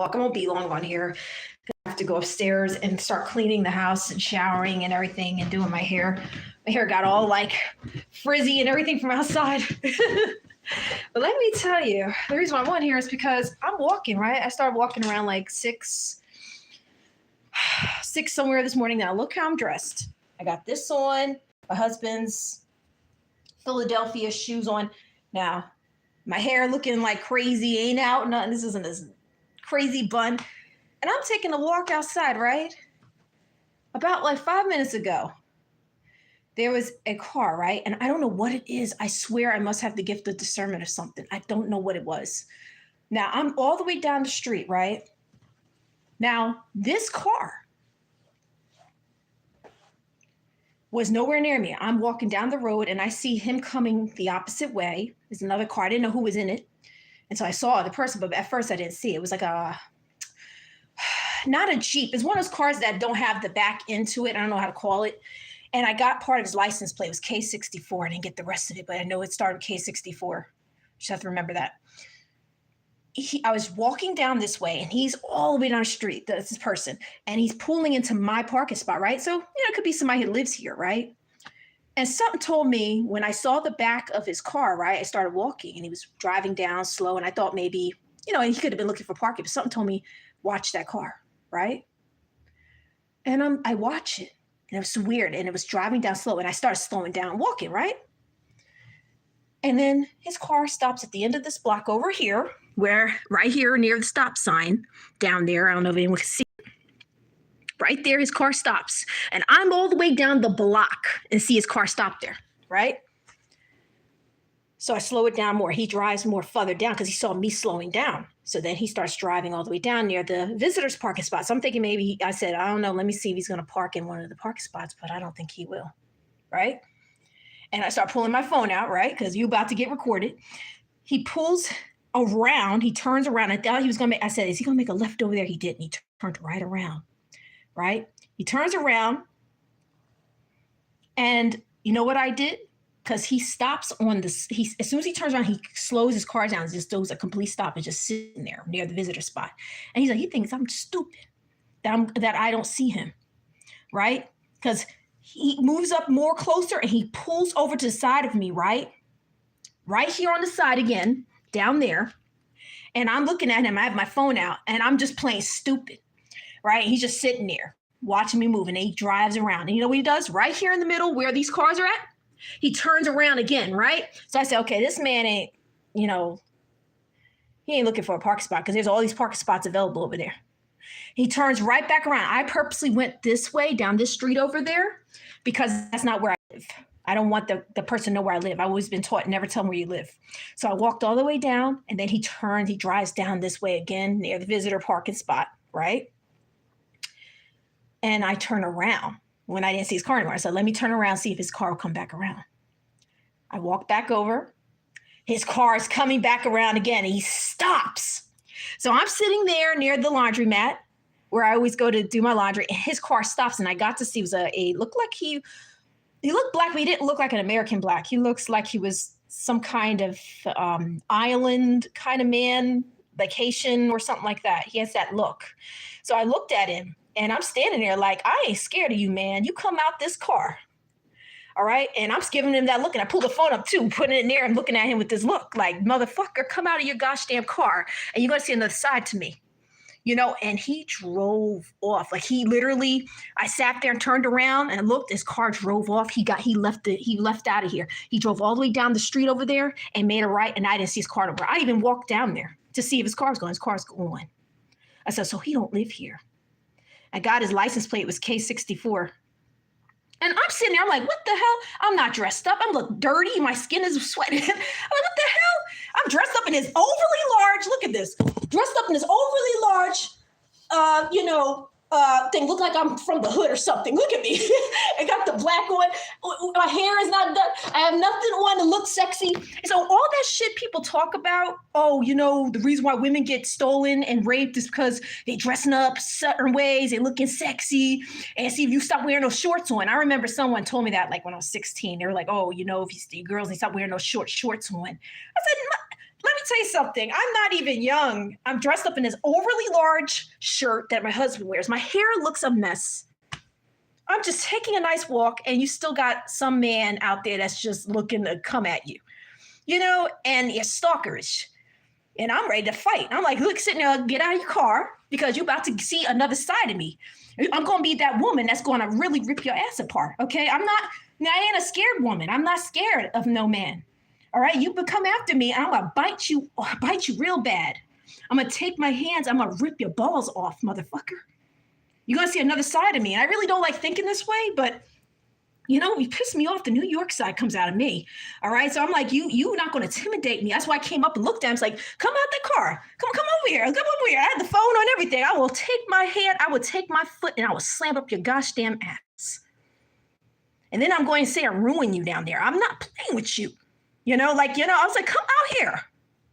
walk. I won't be long on here. I have to go upstairs and start cleaning the house and showering and everything and doing my hair. My hair got all like frizzy and everything from outside. But let me tell you, the reason why I'm on here is because I'm walking, right? I started walking around like six somewhere this morning. Now look how I'm dressed. I got this on, my husband's Philadelphia shoes on. Now, my hair looking like crazy, ain't out, nothing. This isn't this crazy bun. And I'm taking a walk outside, right? About like 5 minutes ago, there was a car, right? And I don't know what it is. I swear I must have the gift of discernment or something. I don't know what it was. Now, I'm all the way down the street, right? Now, this car was nowhere near me. I'm walking down the road and I see him coming the opposite way. There's another car. I didn't know who was in it. And so I saw the person, but at first I didn't see it. It was like not a Jeep. It's one of those cars that don't have the back into it. I don't know how to call it. And I got part of his license plate. It was K64. I didn't get the rest of it, but I know it started K64. Just have to remember that. I was walking down this way and he's all the way down the street, this person, and he's pulling into my parking spot, right? So, it could be somebody who lives here, right? And something told me when I saw the back of his car, right? I started walking and he was driving down slow. And I thought maybe, he could have been looking for parking, but something told me, watch that car, right? And I watch it and it was weird. And it was driving down slow and I started slowing down, walking, right? And then his car stops at the end of this block over here, right here near the stop sign down there. I don't know if anyone can see it. Right there, his car stops. And I'm all the way down the block and see his car stop there, right? So I slow it down more. He drives more further down because he saw me slowing down. So then he starts driving all the way down near the visitor's parking spot. So I'm thinking maybe, I said, I don't know, let me see if he's going to park in one of the parking spots, but I don't think he will, right? And I start pulling my phone out, right? Because you're about to get recorded. He pulls around, he turns around. I thought he was going to I said, is he going to make a left over there? He didn't. He turned right around, right? He turns around. And you know what I did? Because he stops on this, as soon as he turns around, he slows his car down, just does a complete stop and just sitting there near the visitor spot. And he's like, he thinks I'm stupid, that I don't see him, right? Because he moves up more closer and he pulls over to the side of me, right? Right here on the side again, down there. And I'm looking at him. I have my phone out and I'm just playing stupid, right? He's just sitting there watching me move and he drives around. And you know what he does? Right here in the middle where these cars are at, he turns around again, right? So I said, okay, this man ain't, he ain't looking for a parking spot because there's all these parking spots available over there. He turns right back around. I purposely went this way down this street over there because that's not where I live. I don't want the person to know where I live. I've always been taught never tell them where you live. So I walked all the way down and then he drives down this way again near the visitor parking spot, right? And I turn around when I didn't see his car anymore. I said, let me turn around, see if his car will come back around. I walk back over. His car is coming back around again. And he stops. So I'm sitting there near the laundromat where I always go to do my laundry. And his car stops. And I got to see, looked like he looked black, but he didn't look like an American black. He looks like he was some kind of island kind of man, vacation or something like that. He has that look. So I looked at him and I'm standing there like, I ain't scared of you, man. You come out this car. All right. And I'm giving him that look and I pulled the phone up too, putting it in there and looking at him with this look like, motherfucker, come out of your gosh damn car and you're going to see another side to me. And he drove off. Like I sat there and turned around and looked, his car drove off. He left out of here. He drove all the way down the street over there and made a right. And I didn't see his car over. I even walked down there to see if his car's going. His car's going. I said, so he don't live here. I got his license plate. It was K64. And I'm sitting there, I'm like, what the hell? I'm not dressed up. I'm look dirty. My skin is sweating. I'm like, what the hell? I'm dressed up in this overly large, look at this, dressed up in this overly large, thing. Look like I'm from the hood or something. Look at me. I got the black on. My hair is not done. I have nothing on to look sexy. So all that shit people talk about, the reason why women get stolen and raped is because they dressing up certain ways, they looking sexy, and see if you stop wearing those shorts on. I remember someone told me that like when I was 16. They were like, if you girls, they stop wearing those shorts on. I said, Let me tell you something. I'm not even young. I'm dressed up in this overly large shirt that my husband wears. My hair looks a mess. I'm just taking a nice walk, and you still got some man out there that's just looking to come at you, and you're stalkerish. And I'm ready to fight. I'm like, look, sitting there, get out of your car because you're about to see another side of me. I'm going to be that woman that's going to really rip your ass apart. Okay. I ain't a scared woman. I'm not scared of no man. All right. You come after me and I'm going to bite you real bad. I'm going to take my hands. I'm going to rip your balls off, motherfucker. You're going to see another side of me. And I really don't like thinking this way, but you piss me off. The New York side comes out of me. All right. So I'm like, you're not going to intimidate me. That's why I came up and looked at him. It's like, come out the car. Come over here. Come over here. I had the phone on everything. I will take my hand. I will take my foot and I will slam up your gosh damn ass. And then I'm going to say I ruin you down there. I'm not playing with you. I was like, come out here.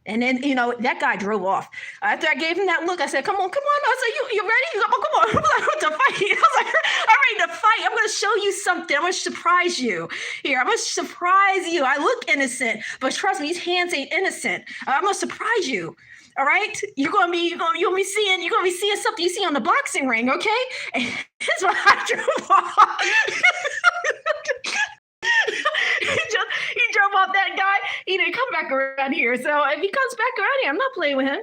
And then, that guy drove off. After I gave him that look, I said, come on. I said, you ready? Come on. I'm ready to fight. I was like, I'm ready to fight. I'm going to show you something. I'm going to surprise you. Here, I'm going to surprise you. I look innocent, but trust me, these hands ain't innocent. I'm going to surprise you. All right? You're going to be seeing something you see on the boxing ring, okay? And that's what I drove off. He drove off that guy. He didn't come back around here. So if he comes back around here, I'm not playing with him.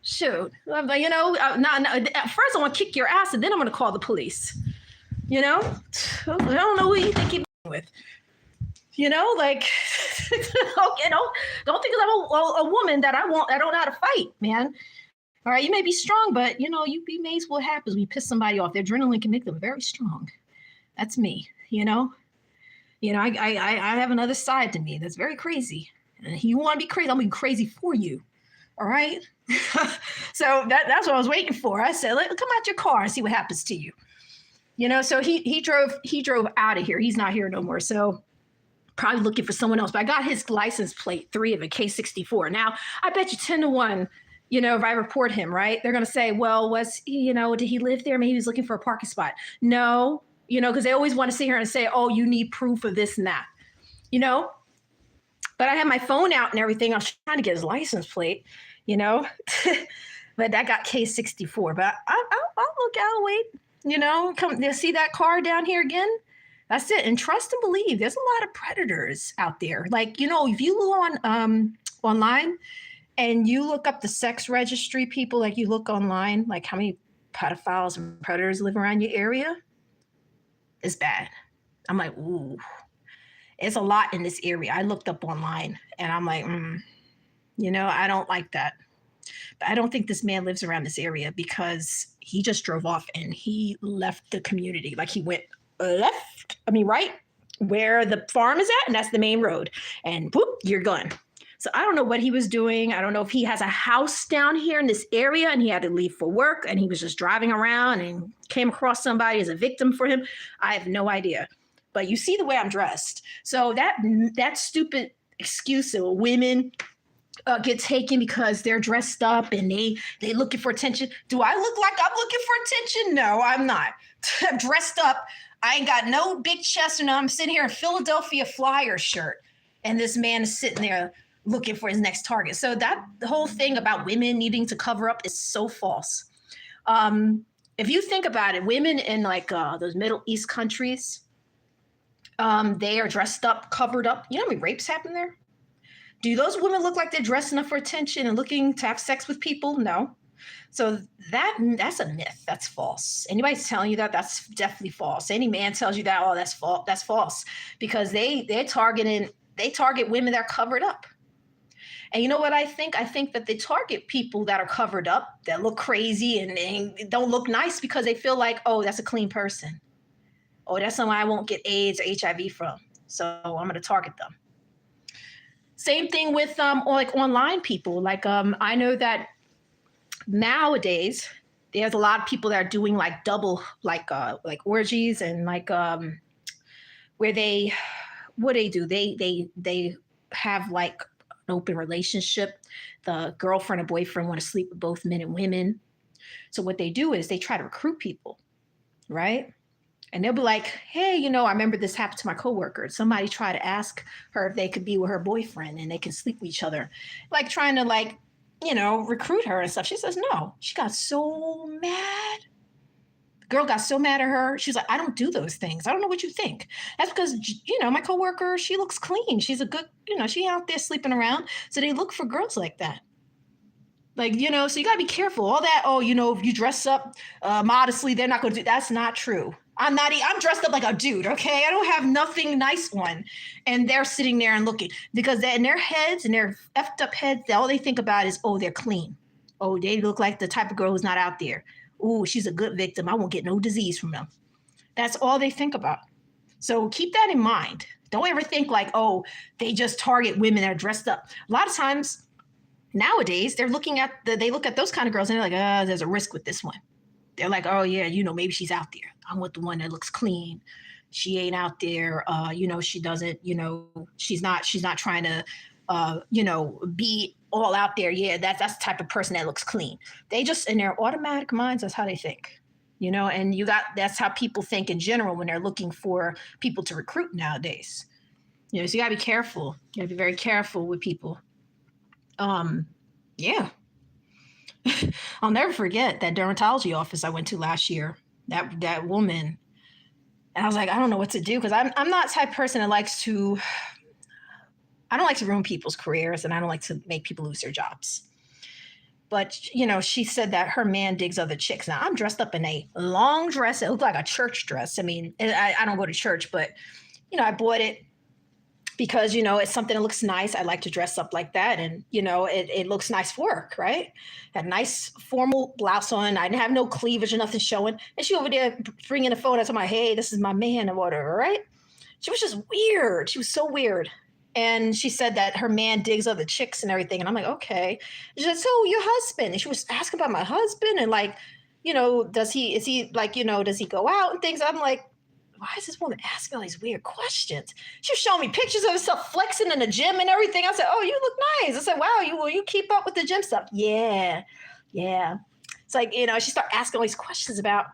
Shoot. I'm like, first I want to kick your ass and then I'm going to call the police. I don't know who you think you're with. Okay, don't think I'm a woman that I don't know how to fight, man. All right, you may be strong, but you may what happens when you piss somebody off. The adrenaline can make them very strong. That's me, I have another side to me that's very crazy. And you want to be crazy, I'm going to be crazy for you. All right? So that's what I was waiting for. I said, come out your car and see what happens to you. So he drove out of here. He's not here no more. So probably looking for someone else. But I got his license plate, 3 of a K64. Now, I bet you 10 to 1, if I report him, right? They're going to say, well, did he live there? Maybe he was looking for a parking spot. No. Because they always want to sit here and say, oh, you need proof of this and that, But I had my phone out and everything. I was trying to get his license plate, But that got K64. But I'll wait, come see that car down here again. That's it. And trust and believe. There's a lot of predators out there. Like, if you look on online and you look up the sex registry people, like you look online, like how many pedophiles and predators live around your area. Is bad. I'm like, ooh, it's a lot in this area. I looked up online and I'm like, I don't like that. But I don't think this man lives around this area because he just drove off and he left the community. Like he went right where the farm is at. And that's the main road. And whoop, you're gone. So I don't know what he was doing. I don't know if he has a house down here in this area and he had to leave for work and he was just driving around and came across somebody as a victim for him. I have no idea. But you see the way I'm dressed. So that stupid excuse of women get taken because they're dressed up and they looking for attention. Do I look like I'm looking for attention? No, I'm not. I'm dressed up. I ain't got no big chest and I'm sitting here in Philadelphia Flyers shirt. And this man is sitting there looking for his next target. So the whole thing about women needing to cover up is so false. If you think about it, women in like those Middle East countries, they are dressed up, covered up. You know how many rapes happen there? Do those women look like they're dressing up for attention and looking to have sex with people? No. So that's a myth. That's false. Anybody's telling you that's definitely false. Any man tells you that, oh, that's false. That's false because they target women that are covered up. And you know what I think? I think that they target people that are covered up, that look crazy and don't look nice because they feel like, oh, that's a clean person. Oh, that's someone I won't get AIDS or HIV from. So I'm going to target them. Same thing with like online people. Like I know that nowadays there's a lot of people that are doing like double like orgies and like where they do they have like an open relationship. The girlfriend and boyfriend want to sleep with both men and women. So what they do is they try to recruit people, right? And they'll be like, hey, I remember this happened to my coworker. Somebody tried to ask her if they could be with her boyfriend and they can sleep with each other, like trying to recruit her and stuff. She says no. She got so mad. The girl got so mad at her. She's like, I don't do those things. I don't know what you think. That's because, my coworker, she looks clean. She's a good, she out there sleeping around. So they look for girls like that. Like, so you got to be careful. All that, if you dress up modestly, they're not going to do. That's not true. I'm dressed up like a dude, okay? I don't have nothing nice on. And they're sitting there and looking because in their heads and their effed up heads, all they think about is, oh, they're clean. Oh, they look like the type of girl who's not out there. Oh, she's a good victim. I won't get no disease from them. That's all they think about. So keep that in mind. Don't ever think like, oh, they just target women that are dressed up. A lot of times nowadays, they look at those kind of girls and they're like, there's a risk with this one. They're like, oh yeah, maybe she's out there. I want the one that looks clean. She ain't out there. She doesn't, she's not trying to, be all out there. Yeah, that's the type of person that looks clean. They just, in their automatic minds, that's how they think, and that's how people think in general when they're looking for people to recruit nowadays. So you gotta be careful. You gotta be very careful with people. Yeah. I'll never forget that dermatology office I went to last year. That woman, and I was like, I don't know what to do because I'm not the type of person that I don't like to ruin people's careers and I don't like to make people lose their jobs. But, she said that her man digs other chicks. Now, I'm dressed up in a long dress. It looked like a church dress. I mean, I don't go to church, but, I bought it because, it's something that looks nice. I like to dress up like that. And, it looks nice for work, right? Had a nice formal blouse on. I didn't have no cleavage or nothing showing. And she over there bringing the phone and telling me, hey, this is my man or whatever, right? She was just weird. She was so weird. And she said that her man digs other chicks and everything. And I'm like, okay. She said, so your husband? And she was asking about my husband and like, does he go out and things? I'm like, why is this woman asking all these weird questions? She was showing me pictures of herself flexing in the gym and everything. I said, oh, you look nice. I said, wow, you keep up with the gym stuff? Yeah. It's like, she started asking all these questions about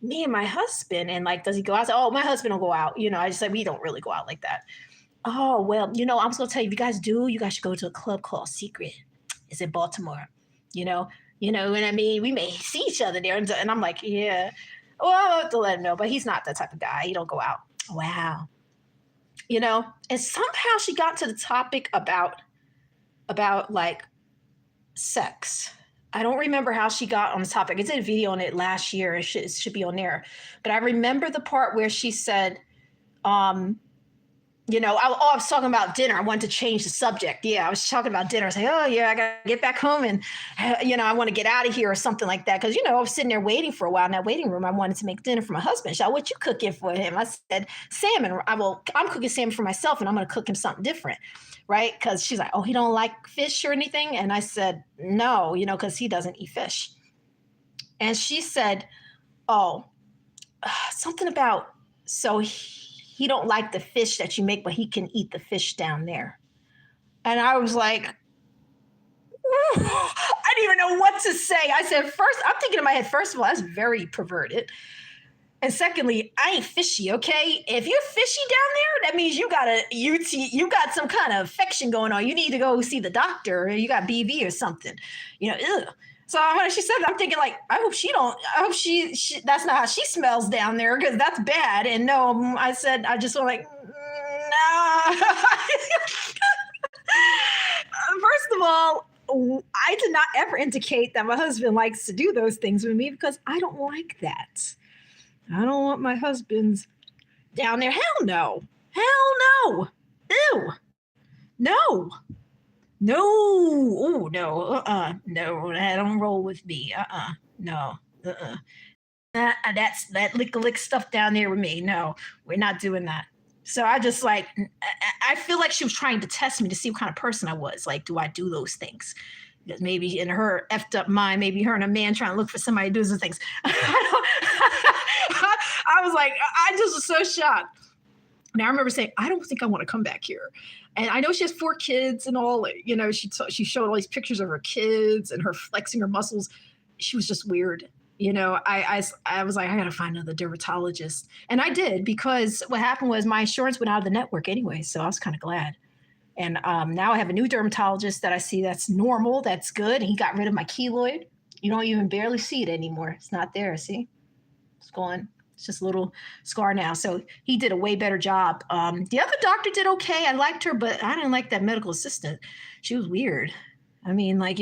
me and my husband and like, does he go out? I said, oh, my husband will go out. I just said, we don't really go out like that. Oh, well, I'm just going to tell you, if you guys do, you guys should go to a club called Secret. It's in Baltimore. You know what I mean? We may see each other there. And I'm like, yeah. Well, I'll have to let him know, but he's not that type of guy. He don't go out. Wow. And somehow she got to the topic about like sex. I don't remember how she got on the topic. I did a video on it last year. It should be on there. But I remember the part where she said, I was talking about dinner. I wanted to change the subject. Yeah, I was talking about dinner. I was like, oh, yeah, I got to get back home and, I want to get out of here or something like that. Because, I was sitting there waiting for a while in that waiting room. I wanted to make dinner for my husband. She said, what you cooking for him? I said, salmon. I'm cooking salmon for myself and I'm going to cook him something different. Right? Because she's like, oh, he don't like fish or anything? And I said, no, because he doesn't eat fish. And she said, oh, something about, so he don't like the fish that you make, but he can eat the fish down there. And I was like, I didn't even know what to say. I said, first, I'm thinking in my head, first of all, that's very perverted. And secondly, I ain't fishy, okay? If you're fishy down there, that means you got some kind of infection going on. You need to go see the doctor. Or you got BV or something. Ugh. So when she said that, I'm thinking like, I hope she that's not how she smells down there because that's bad. And no, I said, I just went like, no. First of all, I did not ever indicate that my husband likes to do those things with me because I don't like that. I don't want my husband's down there. Hell no. Hell no. Ew. No. No. Oh, no. No, that don't roll with me. No. That lick stuff down there with me. No, we're not doing that. So I just like, I feel like she was trying to test me to see what kind of person I was. Like, do I do those things? Because maybe in her effed up mind, maybe her and a man trying to look for somebody to do those things. I was like, I just was so shocked. And I remember saying, I don't think I want to come back here. And I know she has 4 kids and all, she showed all these pictures of her kids and her flexing her muscles. She was just weird. I was like, I gotta find another dermatologist, and I did, because what happened was my insurance went out of the network anyway, so I was kind of glad. And now I have a new dermatologist that I see that's normal, that's good. He got rid of my keloid. You don't even barely see it anymore. It's not there. See, it's gone. It's just a little scar now. So he did a way better job. The other doctor did okay. I liked her, but I didn't like that medical assistant. She was weird. I mean, like,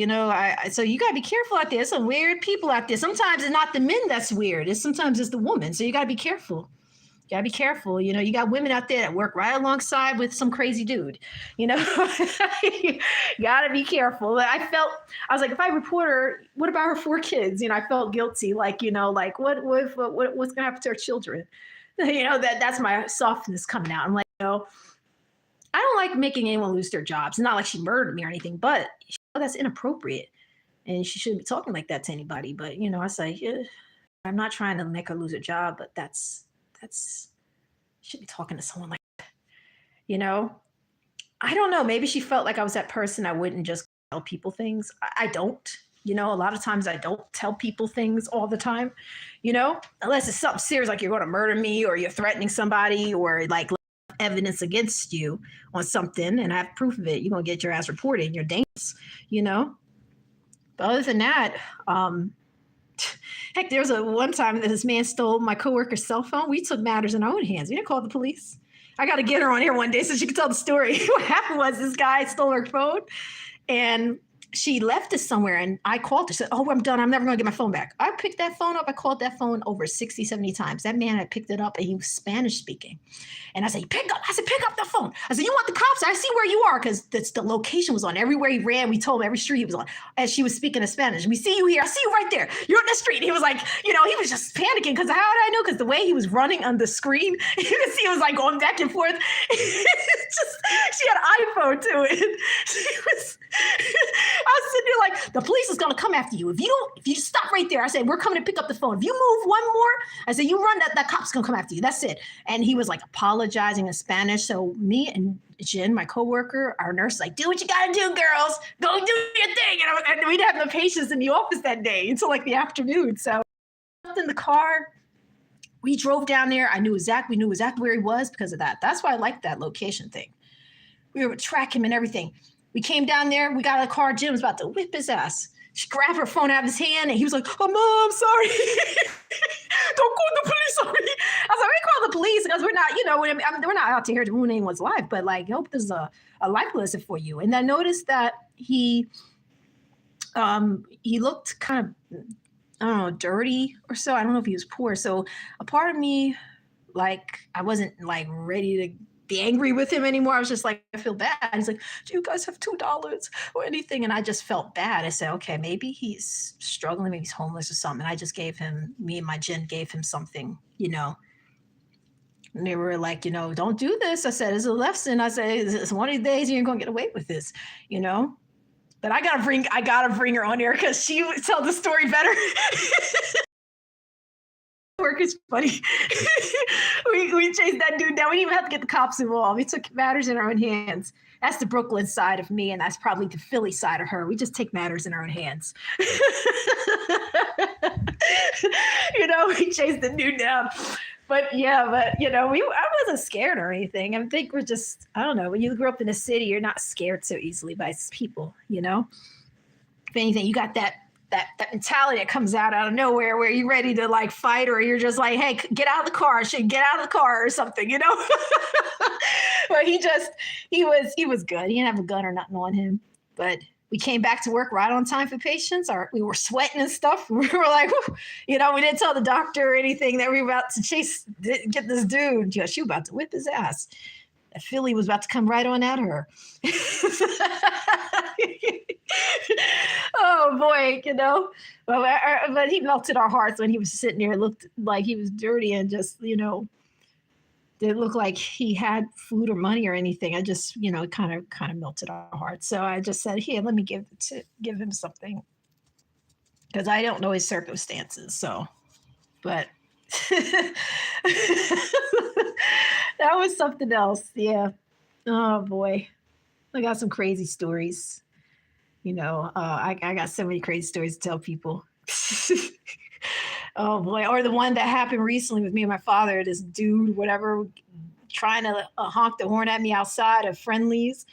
so you gotta be careful out there. There's some weird people out there. Sometimes it's not the men that's weird. Sometimes it's the woman. So you gotta be careful. You gotta be careful. You got women out there that work right alongside with some crazy dude. You gotta be careful. I was like, if I report her, what about her 4 kids? I felt guilty. Like, what's gonna happen to her children? That's my softness coming out. I'm like, I don't like making anyone lose their jobs. Not like she murdered me or anything, but that's inappropriate. And she shouldn't be talking like that to anybody. But, I say, yeah, I'm not trying to make her lose her job, but that's should be talking to someone like that. I don't know. Maybe she felt like I was that person. I wouldn't just tell people things. I don't. A lot of times I don't tell people things all the time, unless it's something serious, like you're going to murder me or you're threatening somebody or like evidence against you on something and I have proof of it. You're going to get your ass reported and you're dangerous, But other than that, heck, there was one time that this man stole my coworker's cell phone. We took matters in our own hands. We didn't call the police. I got to get her on here one day so she can tell the story. What happened was this guy stole her phone and she left it somewhere and I called her, said, oh, I'm done. I'm never going to get my phone back. I picked that phone up. I called that phone over 60, 70 times. That man had picked it up and he was Spanish speaking. And I said, pick up the phone. I said, you want the cops? I see where you are, because the location was on everywhere he ran. We told him every street he was on as she was speaking in Spanish. We see you here. I see you right there. You're on the street. And he was like, he was just panicking because how did I know? Because the way he was running on the screen, you could see he was like going back and forth. She had an iPhone to it. I was sitting there like, the police is going to come after you. If you just stop right there, I said, we're coming to pick up the phone. If you move one more, I said, you run, that cop's going to come after you. That's it. And he was like apologizing in Spanish. So me and Jen, my coworker, our nurse, like, do what you got to do, girls. Go do your thing. And we didn't have no patients in the office that day until like the afternoon. So in the car, we drove down there. We knew exactly where he was because of that. That's why I like that location thing. We would track him and everything. We came down there. We got out of the car. Jim was about to whip his ass. She grabbed her phone out of his hand, and he was like, oh, Mom, sorry. Don't call the police on me. I was like, we call the police because we're not, we're not out to here to ruin anyone's life, but like, hope there's a life lesson for you. And I noticed that he looked kind of, I don't know, dirty or so. I don't know if he was poor. So a part of me, like, I wasn't like ready to be angry with him anymore. I was just like, I feel bad. He's like, do you guys have $2 or anything? And I just felt bad. I said, okay, maybe he's struggling. Maybe he's homeless or something. And I just me and my Jen gave him something, And they were like, don't do this. I said, it's a lesson. I said, it's one of these days you're going to get away with this, But I gotta bring her on here because she would tell the story better. Work is funny. we chased that dude down. We didn't even have to get the cops involved. We took matters in our own hands. That's the Brooklyn side of me, and that's probably the Philly side of her. We just take matters in our own hands. We chased the dude down. But I wasn't scared or anything. I think we're just, I don't know, when you grew up in a city, you're not scared so easily by people, If anything, you got that mentality that comes out of nowhere where you're ready to like fight, or you're just like, hey, get out of the car, get out of the car or something, But he was good. He didn't have a gun or nothing on him. But we came back to work right on time for patients. We were sweating and stuff. We were like, we didn't tell the doctor or anything that we were about to get this dude. She was about to whip his ass. That Philly was about to come right on at her. Oh boy, but he melted our hearts when he was sitting there. It looked like he was dirty and just, didn't look like he had food or money or anything. I just, it kind of melted our hearts. So I just said, here, let me give him something, because I don't know his circumstances. So, but that was something else. Yeah. Oh boy, I got some crazy stories. I got so many crazy stories to tell people. Oh boy. Or the one that happened recently with me and my father, this dude, whatever, trying to honk the horn at me outside of Friendlies.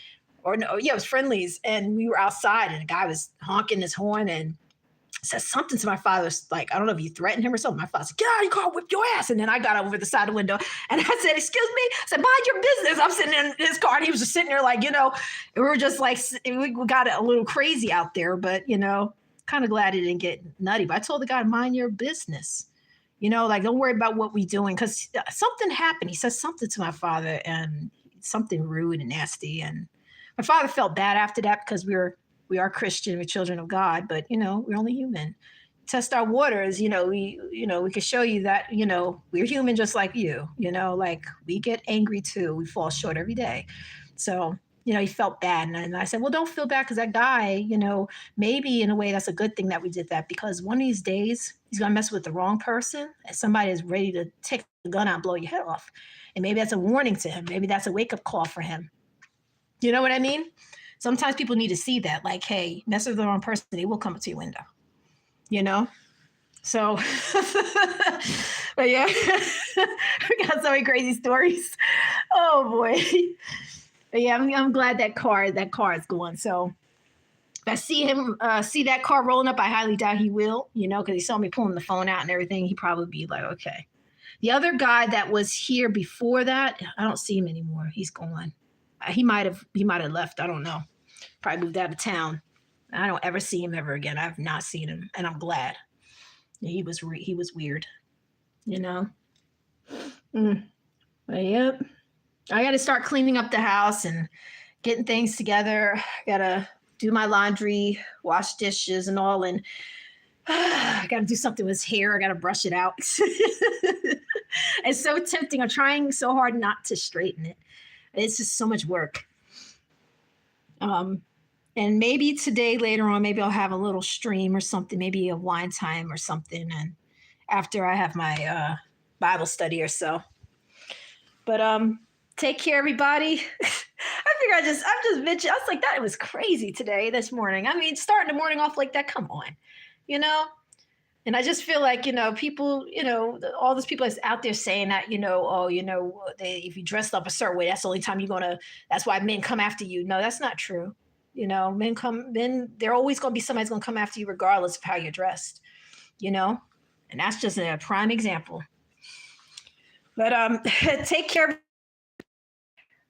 Or no, yeah, it was Friendlies. And we were outside and the guy was honking his horn and said something to my father, like, I don't know if you threatened him or something. My father said, get out of your car, whip your ass. And then I got over the side of the window and I said, excuse me. I said, mind your business. I'm sitting in his car and he was just sitting there like, we were just like, we got a little crazy out there, but, kind of glad it didn't get nutty. But I told the guy, mind your business. Like, don't worry about what we're doing. Because something happened. He said something to my father and something rude and nasty. And my father felt bad after that because we are Christian, we're children of God, but we're only human. Test our waters, we can show you that, we're human just like you, like we get angry too. We fall short every day. So, he felt bad. And I said, well, don't feel bad because that guy, maybe in a way that's a good thing that we did that because one of these days he's going to mess with the wrong person and somebody is ready to take the gun out and blow your head off. And maybe that's a warning to him. Maybe that's a wake up call for him. You know what I mean? Sometimes people need to see that, like, hey, mess with the wrong person, they will come to your window, So, but yeah, we got so many crazy stories. Oh boy. But yeah, I'm glad that car is going. So if I see him, see that car rolling up, I highly doubt he will, because he saw me pulling the phone out and everything. He'd probably be like, okay. The other guy that was here before that, I don't see him anymore. He's gone. He might have left. I don't know. Probably moved out of town. I don't ever see him ever again. I've not seen him, and I'm glad. He was weird, But yep, I got to start cleaning up the house and getting things together. I got to do my laundry, wash dishes, and all, and I got to do something with his hair. I got to brush it out. It's so tempting. I'm trying so hard not to straighten it. It's just so much work. And maybe today, later on, maybe I'll have a little stream or something, maybe a wine time or something. And after I have my Bible study or so. But take care, everybody. I'm just mentioning, I was like, that was crazy today, this morning. I mean, starting the morning off like that, come on, And I just feel like, people, all those people that's out there saying that, if you dressed up a certain way, that's the only time that's why men come after you. No, that's not true. Men, they're always going to be somebody's going to come after you regardless of how you're dressed, and that's just a prime example. But take care.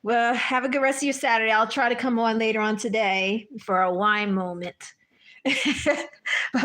Well, have a good rest of your Saturday. I'll try to come on later on today for a wine moment. Bye.